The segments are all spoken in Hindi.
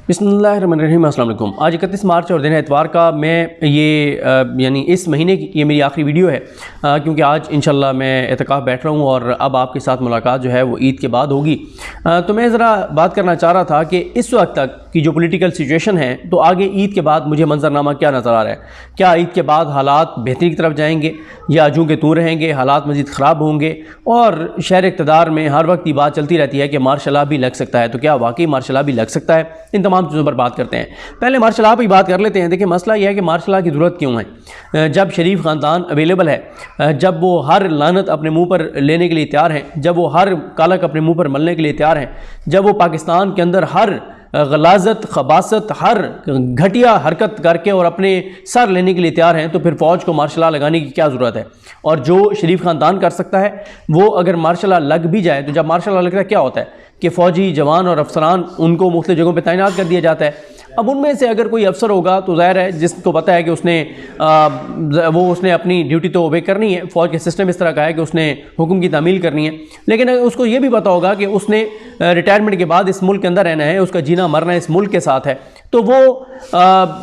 बिस्मिल्लाहिर्रहमानिर्रहीम। अस्सलाम वालेकुम। आज 31 मार्च और दिन है इतवार का। मैं ये यानी इस महीने की ये मेरी आखिरी वीडियो है, क्योंकि आज इंशाल्लाह मैं एतकाफ़ बैठ रहा हूँ और अब आपके साथ मुलाकात जो है वो ईद के बाद होगी। तो मैं ज़रा बात करना चाह रहा था कि इस वक्त तक की जो पॉलिटिकल सिचुएशन है, तो आगे ईद के बाद मुझे मंजरनामा क्या नज़र आ रहा है। क्या ईद के बाद हालात बेहतरी की तरफ जाएंगे या जूं के तूं रहेंगे, हालात मज़ीद ख़राब होंगे। और शहर इक़्तिदार में हर वक्त ये बात चलती रहती है कि मार्शल लॉ भी लग सकता है, तो क्या वाकई मार्शल लॉ भी लग सकता है? इन तमाम चीज़ों पर बात करते हैं। पहले मार्शल लॉ पर बात कर लेते हैं। देखिए, मसला यह है कि मार्शल लॉ की ज़रूरत क्यों है। जब शरीफ ख़ानदान अवेलेबल है, जब वो हर लानत अपने मुँह पर लेने के लिए तैयार हैं, जब वो हर कालक अपने मुँह पर मलने के लिए तैयार हैं, जब वो पाकिस्तान के अंदर हर गलाजत खबासत हर घटिया हरकत करके और अपने सर लेने के लिए तैयार हैं, तो फिर फ़ौज को मार्शल लॉ लगाने की क्या ज़रूरत है। और जो शरीफ ख़ानदान कर सकता है वो अगर मार्शल लॉ लग भी जाए, तो जब मार्शल लॉ लगता है क्या होता है कि फ़ौजी जवान और अफसरान उनको मुख्तलिफ जगहों पर तैनात कर दिया जाता है। अब उनमें से अगर कोई अफसर होगा तो ज़ाहिर है जिसको पता है कि उसने अपनी ड्यूटी तो ओबे करनी है। फ़ौज के सिस्टम इस तरह का है कि उसने हुक्म की तामील करनी है, लेकिन उसको ये भी पता होगा कि उसने रिटायरमेंट के बाद इस मुल्क के अंदर रहना है, उसका जीना मरना इस मुल्क के साथ है। तो वो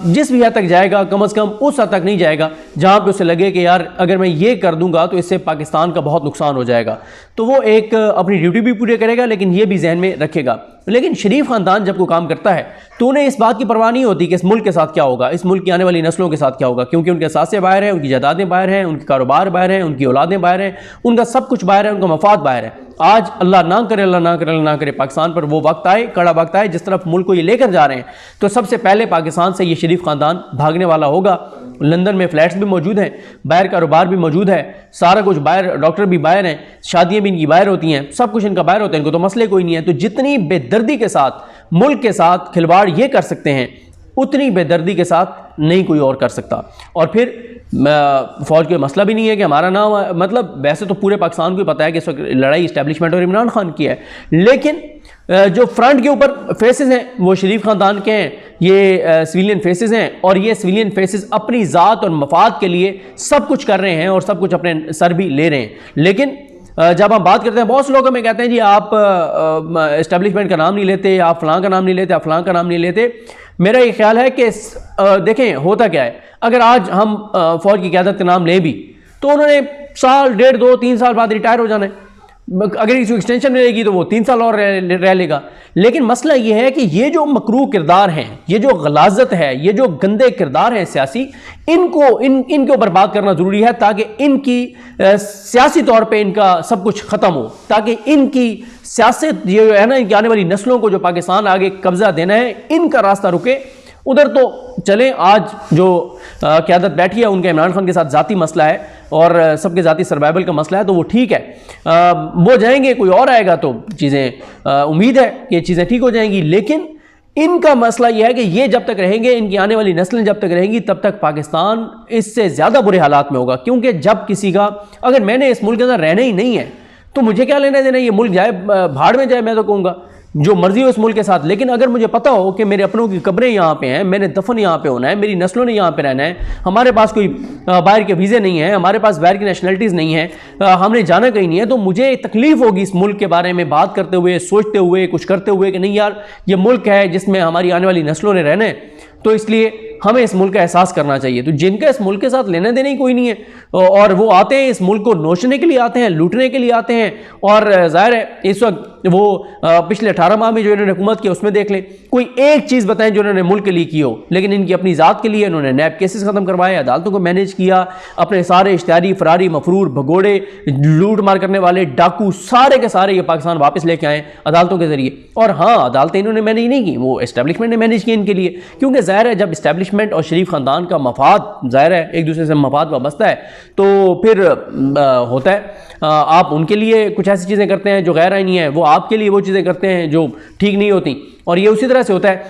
जिस भी हद तक जाएगा, कम अज़ कम उस हद तक नहीं जाएगा जहाँ पे उसे लगे कि यार अगर मैं ये कर दूंगा तो इससे पाकिस्तान का बहुत नुकसान हो जाएगा। तो वो एक अपनी ड्यूटी भी पूरी करेगा, लेकिन ये भी जहन में रखेगा। लेकिन शरीफ ख़ानदान जब कोई काम करता है तो उन्हें इस बात की परवाह नहीं होती कि इस मुल्क के साथ क्या होगा, इस मुल्क की आने वाली नस्लों के साथ क्या होगा, क्योंकि उनके असासे बाहर हैं, उनकी जायदादें बाहर हैं, उनके कारोबार बाहर हैं, उनकी औलादें बाहर हैं, उनका सब कुछ बाहर है, उनका मफाद बाहर है। आज अल्लाह ना करे, अल्लाह ना करे, अल्लाह ना करे, पाकिस्तान पर वो वक्त आए, कड़ा वक्त आए जिस तरफ मुल्क को ये लेकर जा रहे हैं, तो सबसे पहले पाकिस्तान से ये शरीफ ख़ानदान भागने वाला होगा। लंदन में फ्लैट्स भी मौजूद हैं, बाहर कारोबार भी मौजूद है, सारा कुछ बाहर, डॉक्टर भी बाहर हैं, शादियाँ भी इनकी बाहर होती हैं, सब कुछ इनका बाहर होता है, इनको तो मसले कोई नहीं है। तो जितनी बेदर्दी के साथ मुल्क के साथ खिलवाड़ ये कर सकते हैं, उतनी बेदर्दी के साथ नहीं कोई और कर सकता। और फिर फ़ौज का मसला भी नहीं है कि हमारा नाम, मतलब वैसे तो पूरे पाकिस्तान को पता है कि इस वक्त लड़ाई इस्टेब्लिशमेंट और इमरान खान की है, लेकिन जो फ्रंट के ऊपर फेसेस हैं वो शरीफ ख़ानदान के हैं, ये सिविलियन फेसेस हैं, और ये सिविलियन फेसेस अपनी ज़ात और मफाद के लिए सब कुछ कर रहे हैं और सब कुछ अपने सर भी ले रहे हैं। लेकिन जब हम बात करते हैं, बहुत से लोग हमें कहते हैं जी आप इस्टेब्लिशमेंट का नाम नहीं लेते, आप फलां का नाम नहीं लेते, आप फलां का नाम नहीं लेते। मेरा ये ख्याल है कि देखें होता क्या है, अगर आज हम फ़ौज की क़यादत का नाम लें भी तो उन्होंने साल, डेढ़, 2, 3 साल बाद रिटायर हो जाना है। अगर इसको एक्सटेंशन मिलेगी तो वो 3 साल और रह लेगा। लेकिन मसला ये है कि ये जो मकरूह किरदार हैं, ये जो गलाजत है, ये जो गंदे किरदार हैं सियासी, इनके ऊपर बात करना ज़रूरी है, ताकि इनकी सियासी तौर पे इनका सब कुछ ख़त्म हो, ताकि इनकी सियासत ये है ना, इनकी आने वाली नस्लों को जो पाकिस्तान आगे कब्ज़ा देना है, इनका रास्ता रुके। उधर तो चलें, आज जो क़यादत बैठी है उनका इमरान खान के साथ ज़ाती मसला है और सबके ज़ाती सर्वाइवल का मसला है, तो वो ठीक है, वो जाएंगे, कोई और आएगा तो चीज़ें उम्मीद है कि चीज़ें ठीक हो जाएंगी। लेकिन इनका मसला यह है कि ये जब तक रहेंगे, इनकी आने वाली नस्लें जब तक रहेंगी, तब तक पाकिस्तान इससे ज़्यादा बुरे हालात में होगा। क्योंकि जब किसी का, अगर मैंने इस मुल्क के अंदर रहना ही नहीं है तो मुझे क्या लेना देना, ये मुल्क जाए भाड़ में जाए, मैं तो कहूँगा जो मर्जी हो इस मुल्क के साथ। लेकिन अगर मुझे पता हो कि मेरे अपनों की कब्रें यहाँ पे हैं, मैंने दफन यहाँ पे होना है, मेरी नस्लों ने यहाँ पे रहना है, हमारे पास कोई बाहर के वीज़े नहीं है, हमारे पास बाहर की नेशनलिटीज़ नहीं है, हमने जाना कहीं नहीं है, तो मुझे तकलीफ़ होगी इस मुल्क के बारे में बात करते हुए, सोचते हुए, कुछ करते हुए कि नहीं यार ये मुल्क है जिसमें हमारी आने वाली नस्लों ने रहना है, तो इसलिए हमें इस मुल्क का एहसास करना चाहिए। तो जिनका इस मुल्क के साथ लेने देने ही कोई नहीं है और वो आते हैं इस मुल्क को नोचने के लिए आते हैं, लूटने के लिए आते हैं, और ज़ाहिर है इस वक्त वो पिछले 18 माह में जो इन्होंने हुकूमत की उसमें देख लें, कोई एक चीज़ बताएं जो इन्होंने मुल्क के लिए की हो। लेकिन इनकी अपनी ज़ात के लिए इन्होंने नैब केसेस ख़त्म करवाए, अदालतों को मैनेज किया, अपने सारे इश्तिहारी, फरारी, मफरूर, भगोड़े, लूट मार करने वाले, डाकू, सारे के सारे ये पाकिस्तान वापस लेके आए अदालतों के ज़रिए। और हाँ, अदालतें इन्होंने मैनेज नहीं की, वो इस्टेब्लिशमेंट ने मैनेज की इनके लिए, क्योंकि ज़ाहिर है जब इस्टेब्लिशमेंट और शरीफ ख़ानदान का मफाद ज़ाहिर है एक दूसरे से मफाद वाबस्ता है, तो फिर होता है आप उनके लिए कुछ ऐसी चीज़ें करते हैं जो गैर आईनी है, वो आपके लिए वो चीज़ें करते हैं जो ठीक नहीं होती। और ये उसी तरह से होता है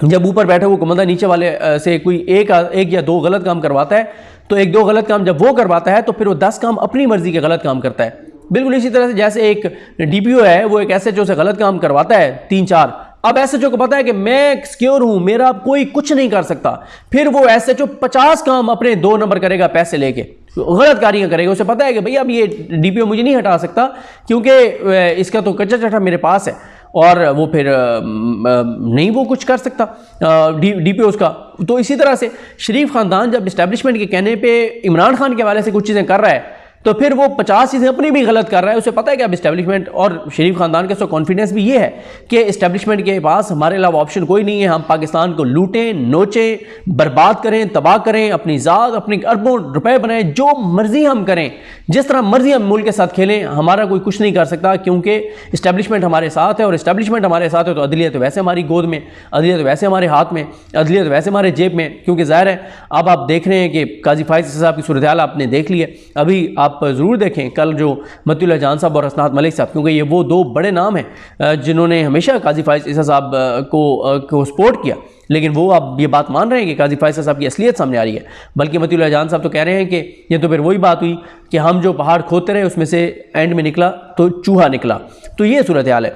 जब ऊपर बैठे हुए कुमंदा नीचे वाले से कोई एक या 2 गलत काम करवाता है, तो 1-2 गलत काम जब वो करवाता है तो फिर वो 10 काम अपनी मर्जी के गलत काम करता है। बिल्कुल इसी तरह से जैसे एक DPO है, वो एक SHO से गलत काम करवाता है 3-4, अब SHO को पता है कि मैं सिक्योर हूं, मेरा कोई कुछ नहीं कर सकता, फिर वो SHO 50 काम अपने 2 नंबर करेगा, पैसे लेके गलत कार्य करेगा। उसे पता है कि भैया अब ये DPO मुझे नहीं हटा सकता क्योंकि इसका तो कच्चा चट्टा मेरे पास है। और वो फिर नहीं वो कुछ कर सकता DPO उसका। तो इसी तरह से शरीफ ख़ानदान जब इस्टेब्लिशमेंट के कहने पे इमरान खान के हवाले से कुछ चीज़ें कर रहा है तो फिर वो 50 चीज़ें अपनी भी गलत कर रहा है। उसे पता है कि अब इस्टेब्लिशमेंट और शरीफ खानदान का कॉन्फिडेंस भी ये है कि इस्टेब्लिशमेंट के पास हमारे अलावा ऑप्शन कोई नहीं है, हम पाकिस्तान को लूटें, नोचें, बर्बाद करें, तबाह करें, अपनी ज़ात अपनी अरबों रुपए बनाएं, जो मर्जी हम करें, जिस तरह मर्जी हम मुल्क के साथ खेलें, हमारा कोई कुछ नहीं कर सकता क्योंकि इस्टेब्लिशमेंट हमारे साथ है। और इस्टेब्लिशमेंट हमारे साथ है तो अदलिया तो वैसे हमारी गोद में, अदलिया तो वैसे हमारे हाथ में, अदलिया तो वैसे हमारे जेब में। क्योंकि ज़ाहिर है अब आप देख रहे हैं कि काजी फाइज साहब की सूरत हाल आपने देख ली है। अभी आप ज़रूर देखें कल जो मतीउल्लाह जान साहब और असनात मलिक साहब, क्योंकि ये वो दो बड़े नाम हैं जिन्होंने हमेशा काजी फाइज ईसा साहब को सपोर्ट किया, लेकिन वो अब ये बात मान रहे हैं कि काजी फाइज साहब की असलियत सामने आ रही है। बल्कि मतीउल्लाह जान साहब तो कह रहे हैं कि ये तो फिर वही बात हुई कि हम जो पहाड़ खोदते रहे उसमें से एंड में निकला तो चूहा निकला। तो ये सूरत हाल है।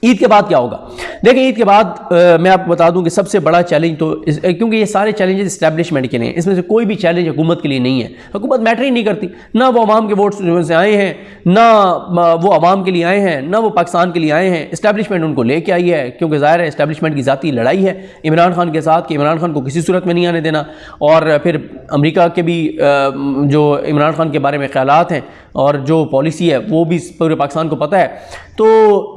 ईद के बाद क्या होगा? देखिए ईद के बाद मैं आपको बता दूं कि सबसे बड़ा चैलेंज तो क्योंकि ये सारे चैलेंजेस इस्टेब्लिशमेंट के लिए, इसमें से कोई भी चैलेंज हुकूमत के लिए नहीं है। हुकूमत मैटर ही नहीं करती, ना वो अवाम के वोट से आए हैं, ना वो अवाम के लिए आए हैं, ना वो पाकिस्तान के लिए आए हैं। इस्टेब्लिशमेंट उनको लेके आई है क्योंकि ज़ाहिर है इस्टेब्लिशमेंट की ज़ाती लड़ाई है इमरान खान के साथ कि इमरान खान को किसी सूरत में नहीं आने देना। और फिर अमेरिका के भी जो इमरान खान के बारे में ख्यालात हैं और जो पॉलिसी है वो भी पूरे पाकिस्तान को पता है। तो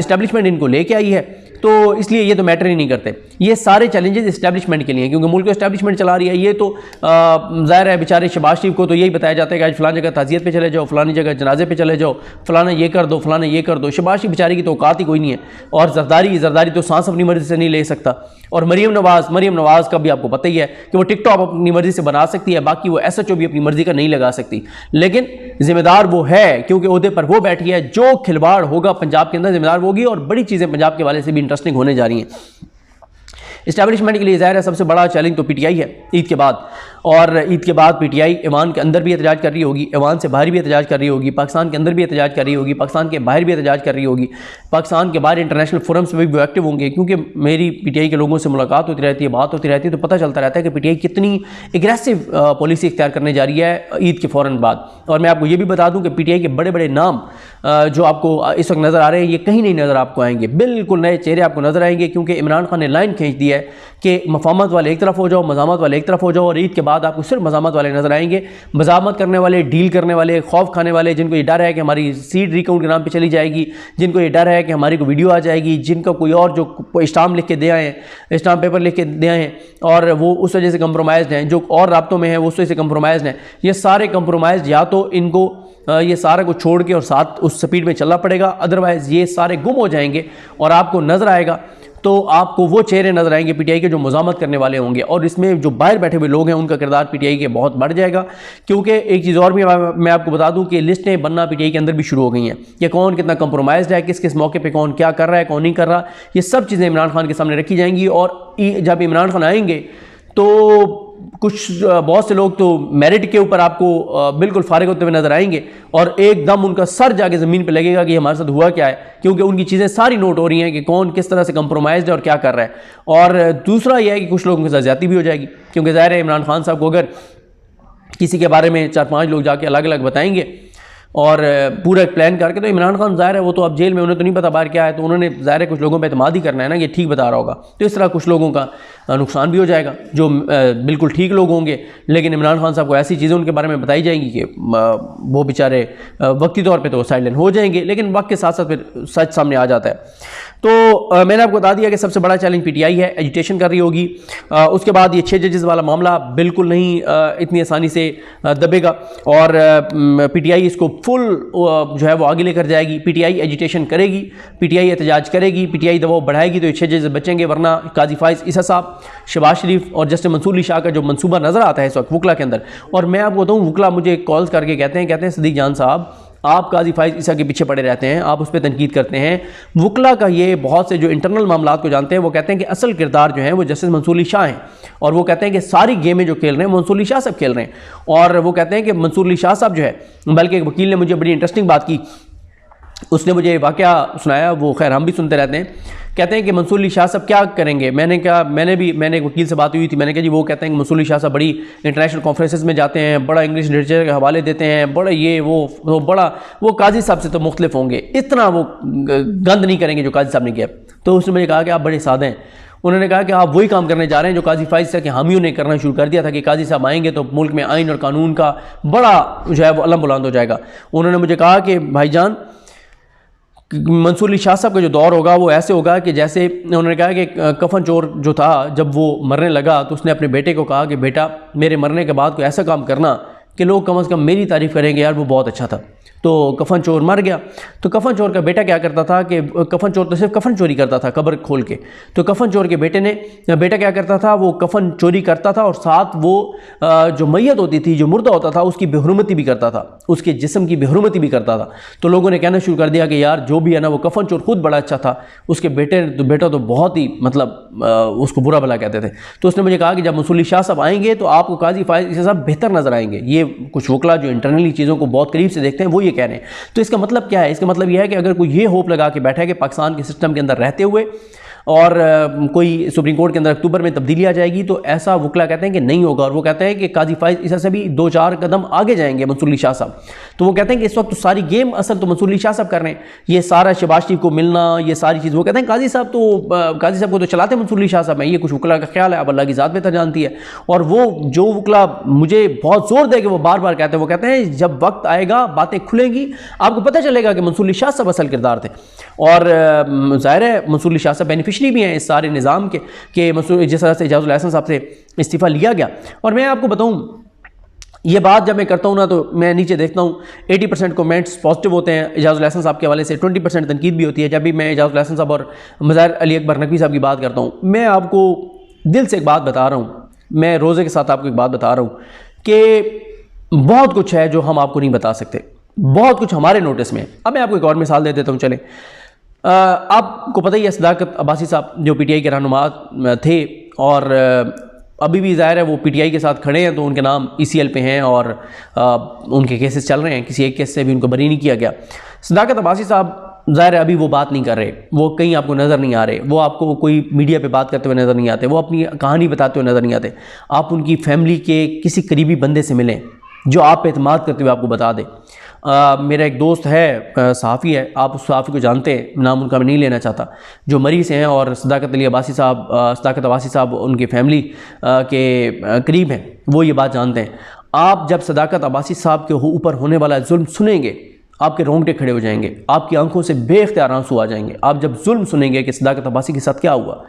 इस्टेब्लिशमेंट इनको लेके आई है, तो इसलिए ये तो मैटर ही नहीं करते। ये सारे चैलेंजेस इस्टेब्लिशमेंट के लिए क्योंकि मुल्क को इस्टेब्लिशमेंट चला रही है। ये तो ज़ाहिर है बेचारे शहबाज शरीफ को तो यही बताया जाता है कि आज फलानी जगह ताज़ियत पे चले जाओ, फलानी जगह जनाजे पे चले जाओ, फलाना ये कर दो, फलाना ये कर दो। शहबाज शरीफ बेचारी की तो औकात ही कोई नहीं है। और जरदारी तो सांस अपनी मर्ज़ी से नहीं ले सकता। और मरीम नवाज़ का भी आपको पता ही है कि वो टिकटॉक अपनी मर्ज़ी से बना सकती है, बाकी वो SHO भी अपनी मर्ज़ी का नहीं लगा सकती। लेकिन जिम्मेदार वो है क्योंकि ओहदे पर वो बैठी है। जो खिलवाड़ होगा पंजाब के अंदर जिम्मेदार होगी और बड़ी चीज़ें पंजाब के वाले से भी इंटरेस्टिंग होने जा रही हैं। इस्टेब्लिशमेंट के लिए ज़ाहिर है सबसे बड़ा चैलेंज तो PTI है ईद के बाद। और ईद के बाद PTI ईवान के अंदर भी एहतजाज कर रही होगी, ईवान से बाहर भी एहतजाज कर रही होगी, पाकिस्तान के अंदर भी एहतजाज कर रही होगी, पाकिस्तान के बाहर भी एहतजाज कर रही होगी, पाकिस्तान के बाहर इंटरनेशनल फोरम्स में भी वो एक्टिव होंगे। क्योंकि मेरी PTI के लोगों से मुलाकात होती रहती है, बात होती रहती है, तो पता चलता रहता है कि PTI कितनी एग्रेसिव पॉलिसी इख्तियार करने जा रही है ईद के फ़ौरन बाद। और मैं आपको ये भी बता दूँ कि PTI के बड़े बड़े नाम जो आपको इस वक्त नज़र आ रहे हैं ये कहीं नहीं नज़र आपको आएंगे, बिल्कुल नए चेहरे आपको नज़र आएंगे। क्योंकि इमरान खान ने लाइन खींच दी है कि मफामत वाले एक तरफ हो जाओ, मज़ामत वाले एक तरफ हो जाओ। और ईद के बाद आपको सिर्फ मज़ामत वाले नज़र आएंगे। मज़ामत करने वाले, डील करने वाले, खौफ खाने वाले, जिनको ये डर है कि हमारी सीट रिकाउंट के नाम पे चली जाएगी, जिनको ये डर है कि हमारी को वीडियो आ जाएगी, जिनका कोई और जो स्टाम्प लिख के दे आए हैं, स्टाम्प पेपर लिख के दे आए हैं और वो उस वजह से कंप्रोमाइज़ हैं, जो और राब्तों में हैं वो उस वजह से कंप्रोमाइज़ हैं। ये सारे कंप्रोमाइज़ या तो इनको ये सारा कुछ छोड़ के और साथ उस स्पीड में चलना पड़ेगा, अदरवाइज़ ये सारे गुम हो जाएंगे और आपको नज़र आएगा तो आपको वो चेहरे नज़र आएंगे PTI के जो मज़ामत करने वाले होंगे। और इसमें जो बाहर बैठे हुए लोग हैं उनका किरदार PTI के बहुत बढ़ जाएगा। क्योंकि एक चीज़ और भी मैं आपको बता दूं कि लिस्टें बनना PTI के अंदर भी शुरू हो गई हैं कि कौन कितना कंप्रोमाइज़ है, किस किस मौके पे कौन क्या कर रहा है, कौन नहीं कर रहा। ये सब चीज़ें इमरान खान के सामने रखी जाएंगी। और जब इमरान खान आएंगे तो कुछ बहुत से लोग तो मेरिट के ऊपर आपको बिल्कुल फारिग होते हुए नजर आएंगे और एकदम उनका सर जाके ज़मीन पे लगेगा कि हमारे साथ हुआ क्या है। क्योंकि उनकी चीज़ें सारी नोट हो रही हैं कि कौन किस तरह से कंप्रोमाइज़ है और क्या कर रहा है। और दूसरा यह है कि कुछ लोगों के साथ ज़्यादती भी हो जाएगी। क्योंकि ज़ाहिर है इमरान खान साहब को अगर किसी के बारे में 4-5 लोग जाके अलग अलग बताएंगे और पूरा एक प्लान करके, तो इमरान खान ज़ाहिर है वो तो अब जेल में, उन्हें तो नहीं पता बाहर क्या है, तो उन्होंने ज़ाहिर है कुछ लोगों पे एतमाद ही करना है ना, ये ठीक बता रहा होगा। तो इस तरह कुछ लोगों का नुकसान भी हो जाएगा जो बिल्कुल ठीक लोग होंगे, लेकिन इमरान खान साहब को ऐसी चीज़ें उनके बारे में बताई जाएंगी कि वो बेचारे वक्ती तौर पर तो साइलेंट हो जाएंगे, लेकिन वक्त के साथ साथ फिर सच सामने आ जाता है। तो मैंने आपको बता दिया कि सबसे बड़ा चैलेंज PTI है, एजुटेशन कर रही होगी। उसके बाद ये 6 जजेस वाला मामला बिल्कुल नहीं इतनी आसानी से दबेगा और PTI इसको फुल जो है वो आगे लेकर जाएगी। PTI एजुटेशन करेगी, PTI एहतजाज करेगी, PTI दबाव बढ़ाएगी तो ये 6 जजेस बचेंगे। वरना काजी फाइज ईसा साहब, शहबाज शरीफ और जस्टिस मंसूर अली शाह का जो मंसूबा नज़र आता है इस वक्त वकला के अंदर, और मैं आपको बताऊँ वकला मुझे कॉल्स करके कहते हैं सदीक जान साहब आप काजी फाइज ईसा के पीछे पड़े रहते हैं, आप उस पर तनकीद करते हैं। वकला का ये बहुत से जो इंटरनल मामला को जानते हैं वो कहते हैं कि असल किरदार जो है वो जस्टिस मंसूर अली शाह हैं और वो कहते हैं कि सारी गेमें जो खेल रहे हैं मंसूर अली शाह साहब खेल रहे हैं। और वो कहते हैं कि मंसूर अली शाह साहब जो है, बल्कि एक वकील ने मुझे बड़ी इंटरेस्टिंग बात की उसने मुझे वाक़या सुनाया, वो खैर हम भी सुनते रहते हैं। कहते हैं कि मंसूर अली शाह साहब क्या करेंगे। मैंने कहा, मैंने एक वकील से बात हुई थी, मैंने कहा जी वो कहते हैं कि मंसूर अली शाह साहब बड़ी इंटरनेशनल कॉन्फ्रेंसेस में जाते हैं, बड़ा इंग्लिश लिटरेचर के हवाले देते हैं, बड़ा ये वो बड़ा वो काजी साहब से तो मुख्तलिफ होंगे, इतना वो गंद नहीं करेंगे जो काजी साहब ने किया। तो उसने मुझे कहा कि आप बड़े सादे हैं। उन्होंने कहा कि आप वही काम करने जा रहे हैं जो काजी फाइज से कि हामियों ने करना शुरू कर दिया था कि काजी साहब आएंगे तो मुल्क में आइन और कानून का बड़ा जो है वो अलम बुलंद हो जाएगा। उन्होंने मुझे कहा कि भाईजान मंसूर अली शाह साहब का जो दौर होगा वो ऐसे होगा कि जैसे उन्होंने कहा कि कफन चोर जो था जब वो मरने लगा तो उसने अपने बेटे को कहा कि बेटा मेरे मरने के बाद कोई ऐसा काम करना कि लोग कम से कम मेरी तारीफ़ करेंगे, यार वो बहुत अच्छा था। तो कफन चोर मर गया। तो कफन चोर का बेटा क्या करता था कि कफन चोर तो सिर्फ कफन चोरी करता था कब्र खोल के। तो कफन चोर के बेटा क्या करता था, वो कफन चोरी करता था और साथ वो जो मैयत होती थी, जो मुर्दा होता था, उसकी बेहुरमती भी करता था, उसके जिस्म की बेहुरमती भी करता था। तो लोगों ने कहना शुरू कर दिया कि यार जो भी है ना, वो कफन चोर खुद बड़ा अच्छा था, उसके बेटा तो बहुत ही मतलब उसको बुरा भला कहते थे। तो उसने मुझे कहा कि जब मंसूर अली शाह साहब आएंगे तो आपको काजी फाइज साहब बेहतर नजर आएंगे। ये कुछ वकला जो इंटरनली चीज़ों को बहुत करीब से देखते हैं वो ये कह रहे हैं। तो इसका मतलब क्या है? इसका मतलब यह है कि अगर कोई ये होप लगा के बैठा है कि पाकिस्तान के सिस्टम के अंदर रहते हुए और कोई सुप्रीम कोर्ट के अंदर अक्टूबर में तब्दीली आ जाएगी, तो ऐसा वकला कहते हैं कि नहीं होगा। और वो कहते हैं कि काजी फाइज ईसा से भी 2-4 कदम आगे जाएंगे मंसूर अली शाह साहब। तो वो कहते हैं कि इस वक्त तो सारी गेम असल तो मंसूर अली शाह साहब कर रहे हैं, ये सारा शहबाज शरीफ को मिलना, ये सारी चीज़। वो कहते हैं काजी साहब को तो चलाते मंसूर अली शाह साहब हैं। ये कुछ वकला का ख्याल है, अब अल्लाह की ज़ात बेहतर जानती है। और वो जो वकला मुझे बहुत जोर दे के वो बार बार कहते हैं, वो कहते हैं जब वक्त आएगा बातें खुलेंगी, आपको पता चलेगा कि मंसूर अली शाह साहब असल किरदार थे। और ज़ाहिर है मंसूर अली शाह साहब बेनिफिशरी भी हैं इस सारे निज़ाम के मंसूर जिस तरह से एजाज़ुल एहसन साहब से इस्तीफ़ा लिया गया। और मैं आपको बताऊँ, ये बात जब मैं करता हूँ ना तो मैं नीचे देखता हूँ 80% कमेंट्स पॉजिटिव होते हैं एजाज़ुल एहसन साहब के हवाले से, 20% तनकीद भी होती है। जब भी मैं एजाज़ुल एहसन साहब और मज़ाहिर अली अकबर नकवी साहब की बात करता हूँ, मैं आपको दिल से एक बात बता रहा हूँ, मैं रोज़े के साथ आपको एक बात बता रहा हूँ कि बहुत कुछ है जो हम आपको नहीं बता सकते, बहुत कुछ हमारे नोटिस में। अब मैं आपको एक और मिसाल दे देता हूँ। चले, आपको पता ही है सदाकत अब्बासी साहब जो पीटीआई के रहनुमा थे और अभी भी ज़ाहिर है वो पीटीआई के साथ खड़े हैं, तो उनके नाम ईसीएल पे हैं और उनके केसेस चल रहे हैं, किसी एक केस से भी उनको बरी नहीं किया गया। सदाकत अब्बासी साहब ज़ाहिर है अभी वो बात नहीं कर रहे, वो कहीं आपको नज़र नहीं आ रहे, वो आपको कोई मीडिया पे बात करते हुए नज़र नहीं आते, वो अपनी कहानी बताते हुए नज़र नहीं आते। आप उनकी फैमिली के किसी करीबी बंदे से मिलें जो आप पे एतमाद करते हुए आपको बता दे। मेरा एक दोस्त है, सहाफ़ी है, आप उस सहाफ़ी को जानते हैं, नाम उनका मैं नहीं लेना चाहता, जो मरी से हैं और सदाकत अब्बासी साहब उनकी फैमिली के करीब हैं, वो ये बात जानते हैं। आप जब सदाकत अब्बासी साहब के ऊपर होने वाला जुल्म सुनेंगे, आपके रोंगटे खड़े हो जाएंगे, आपकी आंखों से बेख्तियार आंसू आ जाएंगे। आप जब जुल्म सुनेंगे कि सदाकत अब्बासी के साथ क्या हुआ,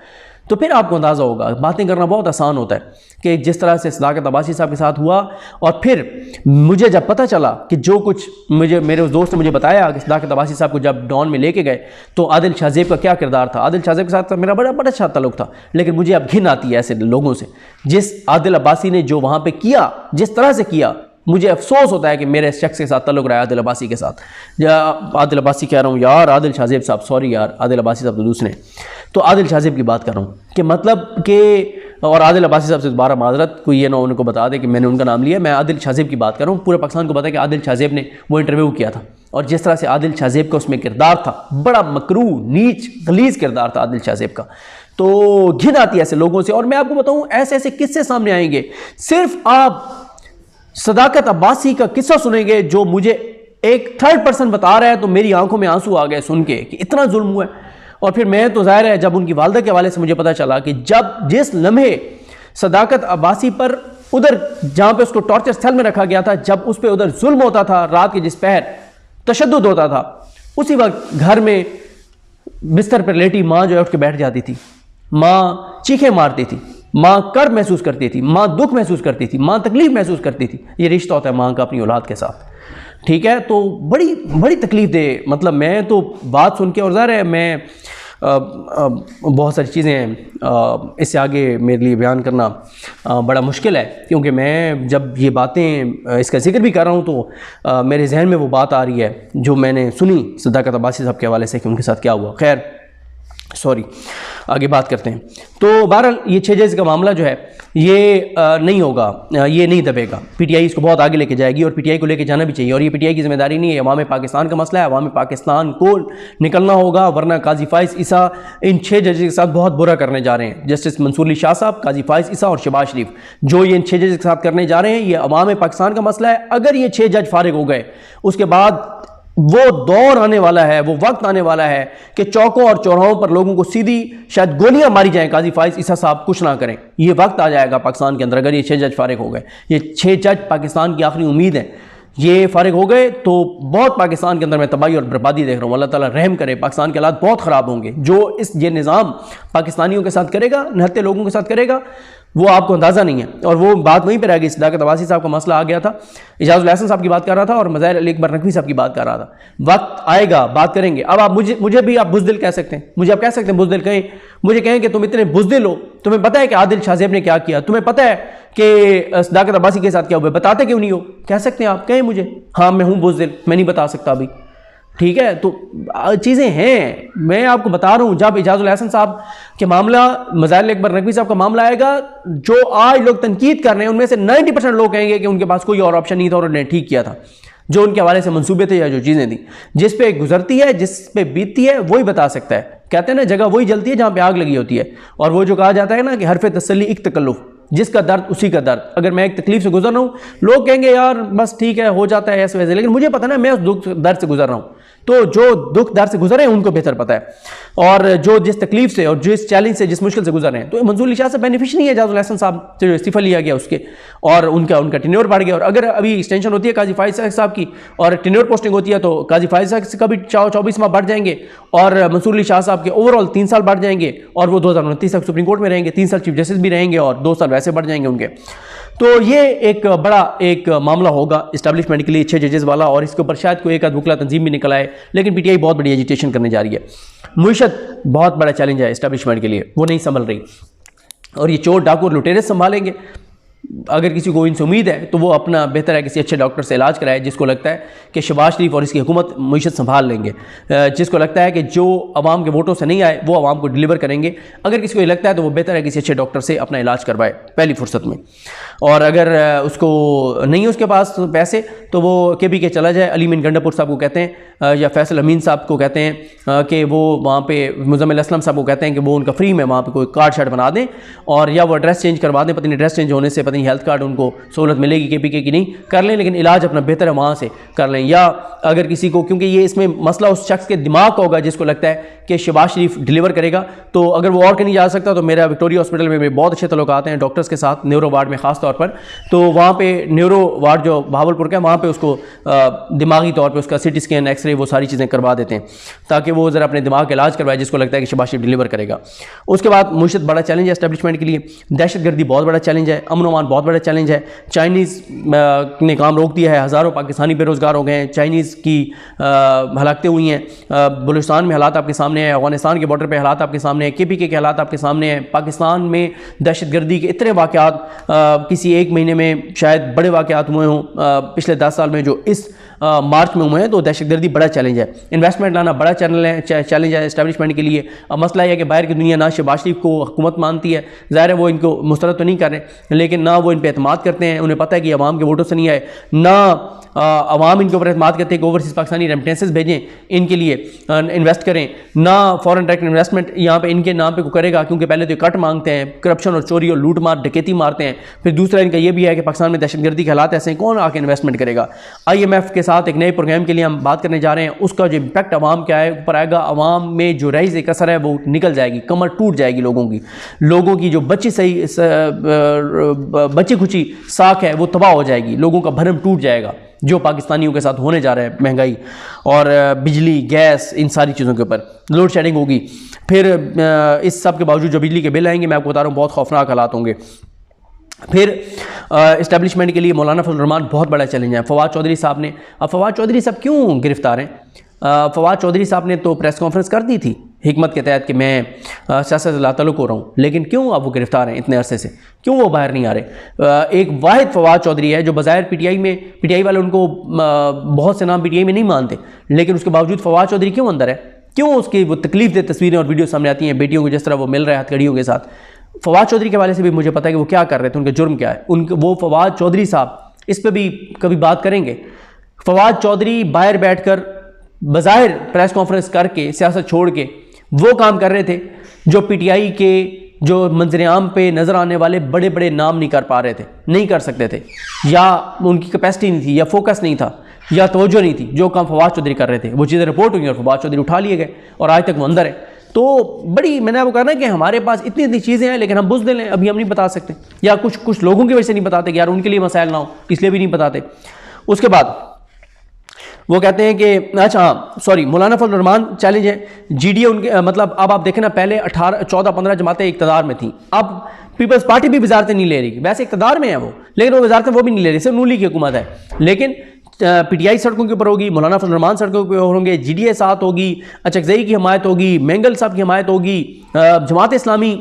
तो फिर आपको अंदाज़ा होगा। बातें करना बहुत आसान होता है कि जिस तरह से सदाकत अब्बासी साहब के साथ हुआ, और फिर मुझे जब पता चला कि जो कुछ मेरे उस दोस्त ने मुझे बताया कि सदाकत अब्बासी साहब को जब डॉन में लेके गए तो आदिल शाहज़ेब का क्या किरदार था। आदिल शाहज़ेब के साथ मेरा बड़ा अच्छा ताल्लुक़ था, लेकिन मुझे अब घिन आती है ऐसे लोगों से। जिस आदिल अब्बासी ने जो वहाँ पर किया, जिस तरह से किया, मुझे अफसोस होता है कि मेरे इस शख्स के साथ ताल्लुक़ रहा है आदिल अब्बासी के साथ। या आदिल अब्बासी कह रहा हूँ यार, आदिल शाहज़ेब साहब, सॉरी यार, आदिल अब्बासी साहब तो दूसरे। तो आदिल शाहज़ेब की बात कर रहा हूँ कि मतलब कि, और आदिल अब्बासी साहब से दोबारा माजरत, कोई ये ना उनको बता दे कि मैंने उनका नाम लिया। मैं आदिल शाहज़ेब की बात कर रहा हूँ। पूरे पाकिस्तान को पता है कि आदिल शाहज़ेब ने वो इंटरव्यू किया था, और जिस तरह से आदिल शाहज़ेब का उसमें किरदार था, बड़ा मकरूह, नीच, गलीज़ किरदार था आदिल शाहज़ेब का। तो घिन आती है ऐसे लोगों से। और मैं आपको बताऊँ, ऐसे ऐसे किस्से सामने आएंगे। सिर्फ आप सदाकत अब्बासी का किस्सा सुनेंगे जो मुझे एक थर्ड पर्सन बता रहा है, तो मेरी आंखों में आंसू आ गए सुन के कि इतना जुल्म हुआ है। और फिर मैं तो ज़ाहिर है जब उनकी वालदा के हवाले से मुझे पता चला कि जिस लम्हे सदाकत अब्बासी पर उधर जहाँ पे उसको टॉर्चर सेल में रखा गया था, जब उस पर उधर जुल्म होता था, रात के जिस पहर तशद्दुद होता था, उसी वक्त घर में बिस्तर पर लेटी माँ जो है उठ के बैठ जाती थी, माँ चीखें मारती थी, माँ कर्ब महसूस करती थी, माँ दुख महसूस करती थी, माँ तकलीफ महसूस करती थी। ये रिश्ता होता है माँ का अपनी औलाद के साथ, ठीक है। तो बड़ी तकलीफ दे, मतलब मैं तो बात सुन के, और ज़ाहिर है मैं बहुत सारी चीज़ें इससे आगे मेरे लिए बयान करना बड़ा मुश्किल है, क्योंकि मैं जब ये बातें इसका जिक्र भी कर रहा हूँ तो मेरे जहन में वो बात आ रही है जो मैंने सुनी सदाकत अब्बासी साहब के हवाले से कि उनके साथ क्या हुआ। खैर, सॉरी, आगे बात करते हैं। तो बहरहाल ये 6 जज का मामला जो है ये नहीं होगा, ये नहीं दबेगा। पीटीआई इसको बहुत आगे लेके जाएगी और पीटीआई को लेके जाना भी चाहिए। और ये पीटीआई की जिम्मेदारी नहीं है, अवाम पाकिस्तान का मसला है, अवाम पाकिस्तान को निकलना होगा, वरना काजी फाइज ईसा इन 6 जजेस के साथ बहुत बुरा करने जा रहे हैं। जस्टिस मंसूर अली शाह साहब, काजी फाइज ईसा और शहबाज शरीफ, जो ये इन 6 जजेस के साथ करने जा रहे हैं, ये अवाम पाकिस्तान का मसला है। अगर ये 6 जज फारिग हो गए, उसके बाद वो दौर आने वाला है, वो वक्त आने वाला है कि चौकों और चौराहों पर लोगों को सीधी शायद गोलियां मारी जाएं, काजी फाइज ईसा साहब कुछ ना करें। ये वक्त आ जाएगा पाकिस्तान के अंदर अगर ये 6 जज फारिग हो गए। ये 6 जज पाकिस्तान की आखिरी उम्मीद है। ये फारिग हो गए तो बहुत पाकिस्तान के अंदर मैं तबाही और बर्बादी देख रहा हूँ। अल्लाह ताला रहम करे, पाकिस्तान के हालात बहुत ख़राब होंगे। जो ये निज़ाम पाकिस्तानियों के साथ करेगा, निहत्ते लोगों के साथ करेगा, वो आपको अंदाज़ा नहीं है। और वो बात वहीं पर रह गई। सदाकत अब्बासी साहब का मसला आ गया था, इजाज़ुल हसन साहब की बात कर रहा था और मज़ाहिर अली अकबर नकवी साहब की बात कर रहा था। वक्त आएगा, बात करेंगे। अब आप मुझे भी आप बुज़दिल कह सकते हैं, मुझे आप कह सकते हैं बुज़दिल, कहें मुझे कहें कि तुम इतने बुज़दिल हो, तुम्हें पता है कि आदिल शाहज़ेब ने क्या किया, तुम्हें पता है कि सदाकत अब्बासी के साथ क्या हुआ, बताते क्यों नहीं हो? कह सकते हैं आप, कहें मुझे, हाँ मैं हूँ बुज़दिल, मैं नहीं बता सकता अभी। ठीक है, तो चीज़ें हैं, मैं आपको बता रहा हूँ। जब इजाज़ुल हसन साहब के मामला, मज़ाहिर अली अकबर नकवी साहब का मामला आएगा, जो आज लोग तनकीद कर रहे हैं उनमें से 90% लोग कहेंगे कि उनके पास कोई और ऑप्शन नहीं था और उन्होंने ठीक किया था। जो उनके हवाले से मंसूबे थे या जो चीज़ें थी, जिस पे गुजरती है, जिस पे बीतती है, वही बता सकता है। कहते हैं ना, जगह वही जलती है जहाँ पे आग लगी होती है। और वो जो कहा जाता है ना कि हरफ तसल्ली एक तकल्लुफ़, जिसका दर्द उसी का दर्द। अगर मैं एक तकलीफ से गुजर रहा हूँ, लोग कहेंगे यार बस ठीक है, हो जाता है ऐसे वैसे, लेकिन मुझे पता ना मैं उस दुख दर्द से गुजर रहा हूँ। तो जो दुख दर्द से गुजरे हैं उनको बेहतर पता है, और जो जिस तकलीफ से और जिस चैलेंज से, जिस मुश्किल से गुजर रहे हैं। तो मंसूर अली शाह से बेनिफिट नहीं है इजाज़ुल हसन साहब से जो इस्तीफा लिया गया उसके, और उनका टेन्योर बढ़ गया। और अगर अभी एक्सटेंशन होती है काजी फाइज साहब की और टेन्योर पोस्टिंग होती है, तो काजी फाइज साहब का भी 24 माह बढ़ जाएंगे और मंसूर अली शाह साहब के ओवरऑल 3 साल बढ़ जाएंगे, और वो 2029 तक सुप्रीम कोर्ट में रहेंगे, 3 साल चीफ जस्टिस भी रहेंगे और 2 साल वैसे बढ़ जाएंगे उनके। तो ये एक बड़ा एक मामला होगा इस्टेब्लिशमेंट के लिए 6 जजेस वाला, और इसके ऊपर शायद कोई एक आध वकला तंजीम भी निकल आए। लेकिन पीटीआई बहुत बड़ी एजिटेशन करने जा रही है। मुईशत बहुत बड़ा चैलेंज है इस्टेब्लिशमेंट के लिए, वो नहीं संभल रही, और ये चोर डाकू लुटेरे संभालेंगे। अगर किसी को इनसे उम्मीद है तो वो अपना बेहतर है किसी अच्छे डॉक्टर से इलाज कराए, जिसको लगता है कि शहबाज शरीफ और इसकी हुकूमत मुईशत संभाल लेंगे, जिसको लगता है कि जो अवाम के वोटों से नहीं आए वो अवाम को डिलीवर करेंगे। अगर किसी को लगता है तो वो बेहतर है किसी अच्छे डॉक्टर से अपना इलाज करवाए पहली फुर्सत में। और अगर उसको नहीं उसके पास पैसे, तो वो KPK चला जाए, अली मीन गंडापुर साहब को कहते हैं या फैसल अमीन साहब को कहते हैं कि वो वहाँ पे मुज़म्मिल असलम साहब को कहते हैं कि वो उनका फ्री में वहाँ पे कोई कार्ड शार्ड बना दें, और या वो एड्रेस चेंज करवा दें। पता नहीं एड्रेस चेंज होने से पता नहीं हेल्थ कार्ड उनको सहूलत मिलेगी KPK की नहीं, कर लें, लेकिन इलाज अपना बेहतर है वहाँ से कर लें। या अगर किसी को, क्योंकि ये इसमें मसला उस शख्स के दिमाग का होगा जिसको लगता है कि शहबाज शरीफ डिलीवर करेगा, तो अगर वो और कहीं नहीं जा सकता तो मेरा विक्टोरिया हॉस्पिटल में बहुत अच्छे तल्लुकात हैं डॉक्टर्स के साथ, न्यूरो वार्ड में ख़ास तौर पर। तो वहाँ पे न्यूरो वार्ड जो भावलपुर का है, वहाँ पे उसको दिमागी तौर पे उसका CT स्कैन, एक्सरे, वो सारी चीज़ें करवा देते हैं ताकि वो ज़रा अपने दिमाग का इलाज करवाए जिसको लगता है कि शहबाज शरीफ डिलीवर करेगा। उसके बाद मुईशत बड़ा चैलेंज है एस्टेब्लिशमेंट के लिए, दहशतगर्दी बहुत बड़ा चैलेंज है, अमन अमान बहुत बड़ा चैलेंज है। चाइनीज़ ने काम रोक दिया है, हज़ारों पाकिस्तानी बेरोज़गार हो गए हैं, चाइनीज़ की हलाकतें हुई हैं, बलूचिस्तान में हालात आपके सामने हैं, अफगानिस्तान के बॉर्डर पे हालात आपके सामने हैं, KPK के हालात आपके सामने हैं। पाकिस्तान में दहशतगर्दी के इतने वाक़यात किसी एक महीने में शायद बड़े वाक़यात हुए हों पिछले 10 साल में जो इस मार्च में हुए हैं। तो दहशतगर्दी बड़ा चैलेंज है, इन्वेस्टमेंट लाना बड़ा चैलेंज है एस्टेब्लिशमेंट के लिए। अब मसला यह है कि बाहर की दुनिया ना शहबाज शरीफ को हुकूमत मानती है, ज़ाहिर है वो इनको मुस्तरद तो नहीं कर रहे, लेकिन ना वो इन पर एतमाद करते हैं, उन्हें पता है कि अवाम के वोटों से नहीं आए, ना अवाम इनके ऊपर एतमाद करते हैं कि ओवरसीज़ पाकिस्तानी रेमिटेंसेस भेजें इनके लिए, इन्वेस्ट करें, ना फॉरेन डायरेक्ट इन्वेस्टमेंट यहाँ पे इनके नाम पे को करेगा, क्योंकि पहले तो कट मांगते हैं, करप्शन और चोरी और लूट मार डकैती मारते हैं। फिर दूसरा इनका ये भी है कि पाकिस्तान में दहशतगर्दी के हालात ऐसे हैं, कौन आके इन्वेस्टमेंट करेगा। IMF के साथ एक नए प्रोग्राम के लिए हम बात करने जा रहे हैं, उसका जो इम्पैक्ट अवाम क्या है ऊपर आएगा, अवाम में जो रईज़ कसर है वो निकल जाएगी, कमर टूट जाएगी लोगों की जो बची खुची साख है वो तबाह हो जाएगी, लोगों का भरम टूट जाएगा जो पाकिस्तानियों के साथ होने जा रहा है, महंगाई और बिजली गैस इन सारी चीज़ों के ऊपर लोड शेडिंग होगी। फिर इस सब के बावजूद जो बिजली के बिल आएंगे, मैं आपको बता रहा हूँ बहुत खौफनाक हालात होंगे। फिर इस्टेब्लिशमेंट के लिए मौलाना फजल रहमान बहुत बड़ा चैलेंज है। फवाद चौधरी साहब ने, अब फवाद चौधरी साहब क्यों गिरफ्तार हैं? फवाद चौधरी साहब ने तो प्रेस कॉन्फ्रेंस कर दी थी हिकमत के तहत कि मैं सियासत से ताल्लुक़ हो रहा हूँ, लेकिन क्यों अब वो गिरफ्तार हैं इतने अरसे से, क्यों वो बाहर नहीं आ रहे? एक वाहिद फवाद चौधरी है जो बज़ाहिर पीटीआई वाले उनको बहुत से नाम पीटीआई में नहीं मानते, लेकिन उसके बावजूद फवाद चौधरी क्यों अंदर है? क्यों उसकी वो तकलीफ दे तस्वीरें और वीडियो सामने आती हैं, बेटियों को जिस तरह वो मिल रहे हैं हथकड़ियों के साथ। फवाद चौधरी के वाले से भी मुझे पता है कि वो क्या कर रहे थे, उनका जुर्म क्या है। उनके वो फवाद चौधरी साहब, इस पर भी कभी बात करेंगे। फवाद चौधरी बाहर बैठकर बज़ाहिर प्रेस कॉन्फ्रेंस करके सियासत छोड़ के वो काम कर रहे थे जो पीटीआई के जो मंजर आम पे नज़र आने वाले बड़े बड़े नाम नहीं कर पा रहे थे, नहीं कर सकते थे, या उनकी कैपेसिटी नहीं थी, या फोकस नहीं था, या तवज्जो नहीं थी। जो काम फवाद चौधरी कर रहे थे वो चीज़ें रिपोर्ट हुई और फवाद चौधरी उठा लिए गए और आज तक वो अंदर है। तो बड़ी, मैंने आपको कहा ना कि हमारे पास इतनी इतनी चीज़ें हैं लेकिन हम बुज़दिल हैं, अभी हम नहीं बता सकते, या कुछ लोगों की वजह से नहीं बताते कि यार उनके लिए मसाइल ना हो इसलिए भी नहीं बताते। उसके बाद वो कहते हैं कि अच्छा हाँ सॉरी, मौलाना फजल रहमान चैलेंज है जीडीए उनके, मतलब अब आप देखें ना, पहले 14-15 जमातें इक़्तिदार में थी, अब पीपल्स पार्टी भी वजारतें नहीं ले रही। वैसे इक़्तिदार में है वो, लेकिन वो वजारतें वो भी नहीं ले रही, सिर्फ नूली की हुकूमत है। लेकिन पीटीआई सड़कों के ऊपर होगी, मौलाना फजल रहमान सड़कों के ऊपर होंगे, जीडीए साथ होगी, अचकज़ई की हमायत होगी, मेंगल साहब की हमायत होगी, जमात इस्लामी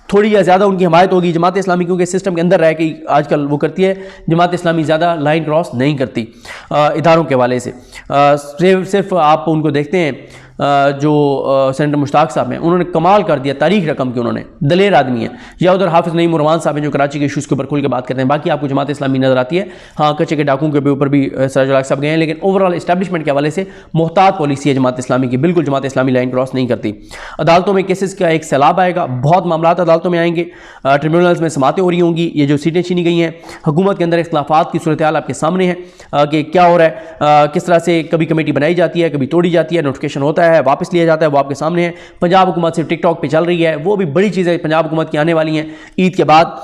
थोड़ी या ज़्यादा उनकी हमायत होगी। जमात इस्लामी क्योंकि सिस्टम के अंदर रह के आजकल वो करती है, जमात इस्लामी ज़्यादा लाइन क्रॉस नहीं करती इदारों के हवाले से। सिर्फ आप उनको देखते हैं जो सेनेटर मुश्ताक साहब हैं, उन्होंने कमाल कर दिया, तारीख रकम के, उन्होंने दलेर आदमी है। या उधर हाफिज़ नईम उरमान साहब हैं जो कराची के इशूज़ के ऊपर खुल के बात करते हैं। बाकी आपको जमात इस्लामी नज़र आती है, हाँ कच्चे के डाकुओं के ऊपर भी सराजुल साहब गए हैं, लेकिन ओवरऑल इस्टेब्लिशमेंट के हवाले से मोहतात पॉलिसी है जमात इस्लामी की, बिल्कुल जमात इस्लामी लाइन क्रॉस नहीं करती। अदालतों में केसेस का एक सैलाब आएगा, बहुत मामला अदालतों में आएंगे, ट्रिब्यूनल्स में समातें हो रही होंगी, ये जो सीटें छीनी गई हैं, हुकूमत के अंदर इख्तिलाफात की सूरत हाल आपके सामने है कि क्या हो रहा है, किस तरह से कभी कमेटी बनाई जाती है, कभी तोड़ी जाती है, नोटिफिकेशन होता है, वापस लिया जाता है, वो आपके सामने है। पंजाब हुकूमत सिर्फ टिकटॉक पे चल रही है, वो भी बड़ी चीज़ें पंजाब हुकूमत की आने वाली हैं ईद के बाद।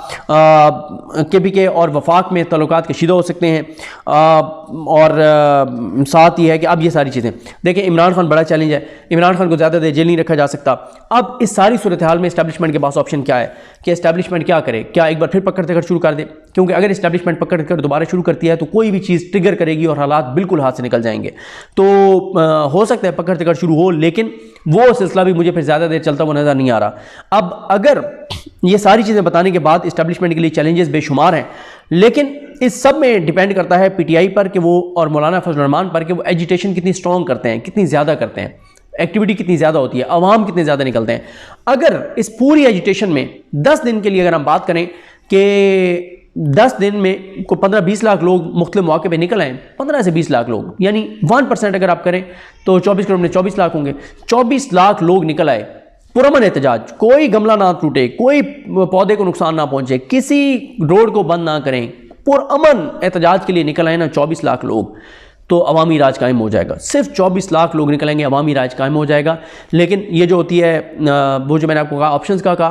केपीके और वफाक में तल्लुकात कशीदा हो सकते हैं, और साथ ही है कि अब ये सारी चीज़ें देखें, इमरान खान बड़ा चैलेंज है, इमरान खान को ज़्यादा देर जेल नहीं रखा जा सकता। अब इस सारी सूरत हाल में इस्टेब्लिशमेंट के पास ऑप्शन क्या है कि इस्टेब्लिशमेंट क्या करे, क्या एक बार फिर पकड़ कर शुरू कर दे, क्योंकि अगर इस्टेब्लिशमेंट पकड़ कर दोबारा शुरू करती है तो कोई भी चीज़ ट्रिगर करेगी और हालात बिल्कुल हाथ से निकल जाएंगे। तो हो सकता है पकड़ कर शुरू हो, लेकिन वो सिलसिला भी मुझे फिर ज़्यादा देर चलता हुआ नज़र नहीं आ रहा। अब अगर ये सारी चीज़ें बताने के बाद इस्टेब्लिशमेंट के लिए चैलेंजेस बेशुमार हैं, लेकिन इस सब में डिपेंड करता है पीटीआई पर कि वो, और मौलाना फजल रहमान पर कि वो एजिटेशन कितनी स्ट्रॉन्ग करते हैं, कितनी ज़्यादा करते हैं, एक्टिविटी कितनी ज़्यादा होती है, अवाम कितने ज़्यादा निकलते हैं। अगर इस पूरी एजिटेशन में 10 दिन के लिए अगर हम बात करें कि 10 दिन में को 15-20 लाख लोग मुख्तलिफ मौके पे निकल आए, 15 से 20 लाख लोग, यानी 1% अगर आप करें तो 24 करोड़ में 24 लाख होंगे, 24 लाख लोग निकल आए, पुरअमन एहतजाज, कोई गमला ना टूटे, कोई पौधे को नुकसान ना पहुंचे, किसी रोड को बंद ना करें, पुरअमन एहतजाज के लिए निकल आए ना 24 लाख लोग, तो अवामी राज कायम हो जाएगा। सिर्फ 24 लाख लोग निकलेंगे, अवामी राज कायम हो जाएगा। लेकिन ये जो होती है वो जो मैंने आपको कहा ऑप्शंस का कहा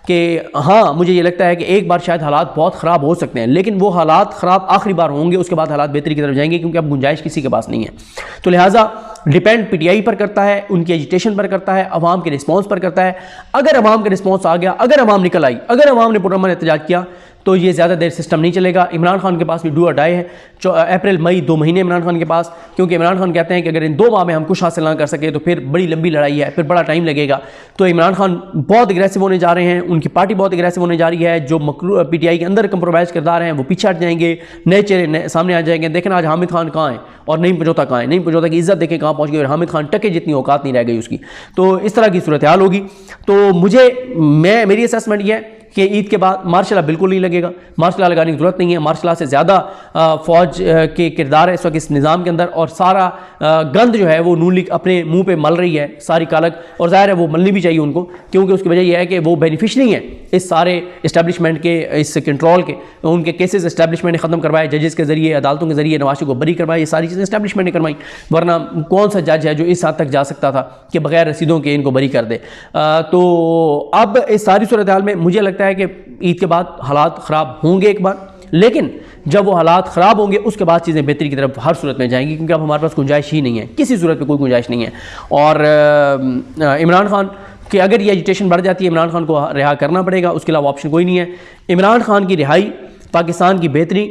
कि हाँ मुझे ये लगता है कि एक बार शायद हालात बहुत ख़राब हो सकते हैं, लेकिन वो हालात ख़राब आखिरी बार होंगे, उसके बाद हालात बेहतरी की तरफ जाएंगे, क्योंकि अब गुंजाइश किसी के पास नहीं है। तो लिहाजा डिपेंड पीटीआई पर करता है, उनकी एजिटेशन पर करता है, अवाम के रिस्पॉन्स पर करता है। अगर अवाम का रिस्पॉन्स आ गया, अगर अवाम निकल आई, अगर अवाम ने पुरअमन एहतजाज किया, तो ये ज़्यादा देर सिस्टम नहीं चलेगा। इमरान खान के पास भी डू और डाई है, अप्रैल मई 2 महीने इमरान खान के पास, क्योंकि इमरान खान कहते हैं कि अगर इन 2 माह में हम कुछ हासिल ना कर सके तो फिर बड़ी लंबी लड़ाई है, फिर बड़ा टाइम लगेगा। तो इमरान खान बहुत एग्रेसिव होने जा रहे हैं, उनकी पार्टी बहुत एग्रेसिव होने जा रही है। जो पीटीआई के अंदर कंप्रोमाइज़ किरदार हैं वो पीछे हट जाएंगे, नए चेहरे सामने आ जाएंगे। देखना आज हामिद खान कहाँ है और नईम पंजोता कहाँ है, नईम पंजोता की इज्जत देखें कहाँ पहुँच गई, और हामिद खान टके जितनी औकात नहीं रह गई उसकी। तो इस तरह की सूरत हाल होगी। तो मेरी असेसमेंट ये है कि ईद के बाद मार्शल लॉ बिल्कुल नहीं लगेगा, मार्शल लॉ लगाने की जरूरत नहीं है। मार्शल लॉ से ज़्यादा फ़ौज के किरदार है इस वक्त इस निज़ाम के अंदर, और सारा गंद जो है वो नून लीग अपने मुंह पे मल रही है, सारी कालक, और ज़ाहिर है वो मलनी भी चाहिए उनको, क्योंकि उसकी वजह यह है कि वो बेनिफिशरी हैं इस सारे इस्टेब्लिशमेंट के, इस कंट्रोल के। उनके केसेस इस्टेब्लिशमेंट ने ख़त्म करवाए, जजेस के ज़रिए, अदालतों के ज़रिए नवाज शरीफ को बरी करवाए, ये सारी चीज़ें इस्टेब्लिशमेंट ने करवाई। वरना कौन सा जज है जो इस हद तक जा सकता था कि बगैर रसीदों के इनको बरी कर दे। तो अब इस सारी सूरत हाल में मुझे लगता है कि ईद के बाद हालात ख़राब होंगे एक बार, लेकिन जब वो हालात ख़राब होंगे उसके बाद चीज़ें बेहतरी की तरफ हर सूरत में जाएंगी, क्योंकि अब हमारे पास गुंजाइश ही नहीं है, किसी सूरत में कोई गुंजाइश नहीं है। और इमरान खान की अगर ये एजिटेशन बढ़ जाती है, इमरान खान को रिहा करना पड़ेगा, उसके अलावा ऑप्शन कोई नहीं है। इमरान खान की रिहाई, पाकिस्तान की बेहतरी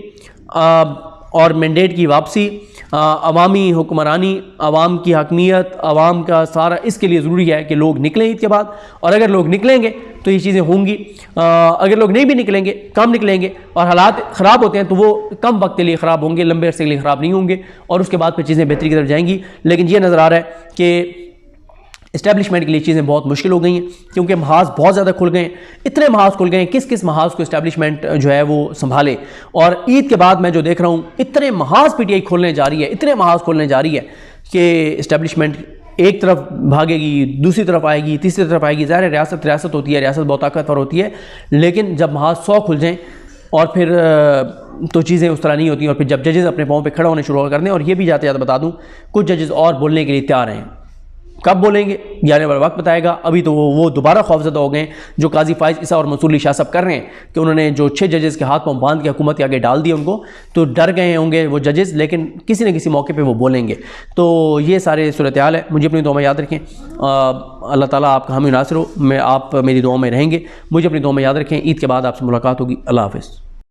और मैंडेट की वापसी, अवामी हुक्मरानी, अवाम की हकमियत, अवाम का सारा, इसके लिए ज़रूरी है कि लोग निकलें ईद के बाद। और अगर लोग निकलेंगे तो ये चीज़ें होंगी, अगर लोग नहीं भी निकलेंगे, कम निकलेंगे और हालात ख़राब होते हैं तो वो कम वक्त के लिए ख़राब होंगे, लंबे अरसे के लिए ख़राब नहीं होंगे, और उसके बाद फिर चीज़ें बेहतरी की तरफ जाएंगी। लेकिन ये नज़र आ रहा है कि इस्टेब्लिशमेंट के लिए चीज़ें बहुत मुश्किल हो गई हैं, क्योंकि महाज बहुत ज़्यादा खुल गए हैं, इतने महाज खुल गए हैं, किस किस महाज को इस्टेब्लिशमेंट जो है वो संभाले। और ईद के बाद मैं जो देख रहा हूँ, इतने महाज पीटीआई खोलने जा रही है, इतने महाज खोलने जा रही है कि इस्टेब्लिशमेंट एक तरफ भागेगी, दूसरी तरफ आएगी, तीसरी तरफ आएगी। ज़ाहिर रियासत होती है, रियासत बहुत ताकतवर होती है, लेकिन जब महाज 100 खुल जाएँ और फिर तो चीज़ें उस तरह नहीं होती। और फिर जब जजेस अपने पाँव पे खड़ा होने शुरू कर दें, और ये भी जाते जाते बता दूं, कुछ जजेस और बोलने के लिए तैयार हैं, कब बोलेंगे यानी वाला वक्त बताएगा। अभी तो वो दोबारा खौफजदा हो गए जो काजी फाइज ईसा और मंसूर अली शाह सब कर रहे हैं कि उन्होंने जो 6 जजेस के हाथ पाँव बांध के हुकूमत के आगे डाल दिया उनको, तो डर गए होंगे वो जजेस, लेकिन किसी न किसी मौके पे वो बोलेंगे। तो ये सारे सूरत हाल है। मुझे अपनी दुआ में याद रखें, अल्लाह ताला आपका हामी नासिर हो, मैं आप मेरी दुआ में रहेंगे। मुझे अपनी दुआ में याद रखें। ईद के बाद आपसे मुलाकात होगी। अल्लाह हाफ़िज़।